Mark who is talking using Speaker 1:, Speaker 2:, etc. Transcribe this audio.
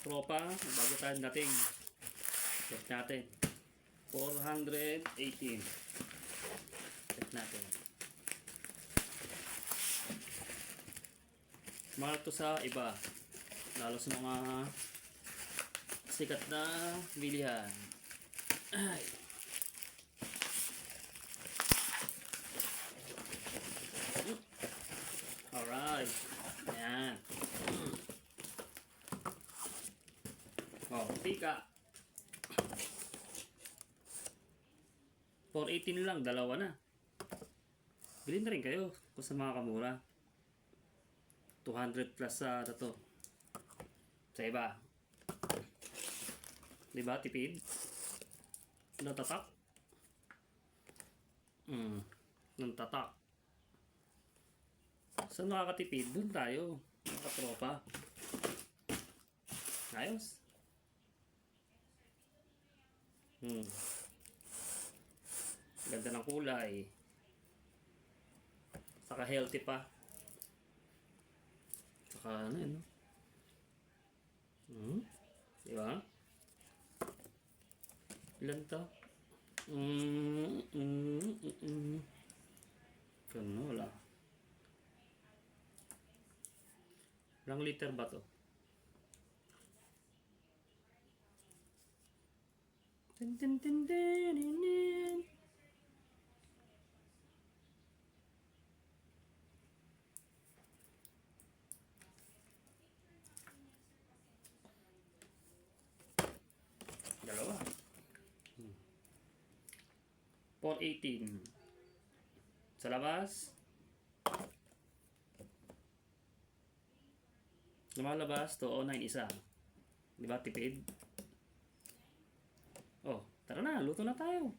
Speaker 1: tropa, bago tayo dating. Check natin. 418. Check natin. Mahal to sa iba. Lalo sa mga sikat na bilihan. Ay. Alright. Ayan. Oh, tika. 418 lang, dalawa na. Bilhin na rin kayo kung sa mga kamura. 200 plus sa to. Sa iba. Diba, tipid? Natatak? Natatak. Saan nakakatipid? Doon tayo. Nakatropa. Ayos. Ganda ng kulay. Saka healthy pa. Saka ano yun, no? Diba? Ilan to? Wala. Ilang liter ba to? Tin tin tin tin tin. Dalawa. 418. Sa labas. Lumalabas to 09 isa. Diba tipid? Oh, tara na, luto na tayo.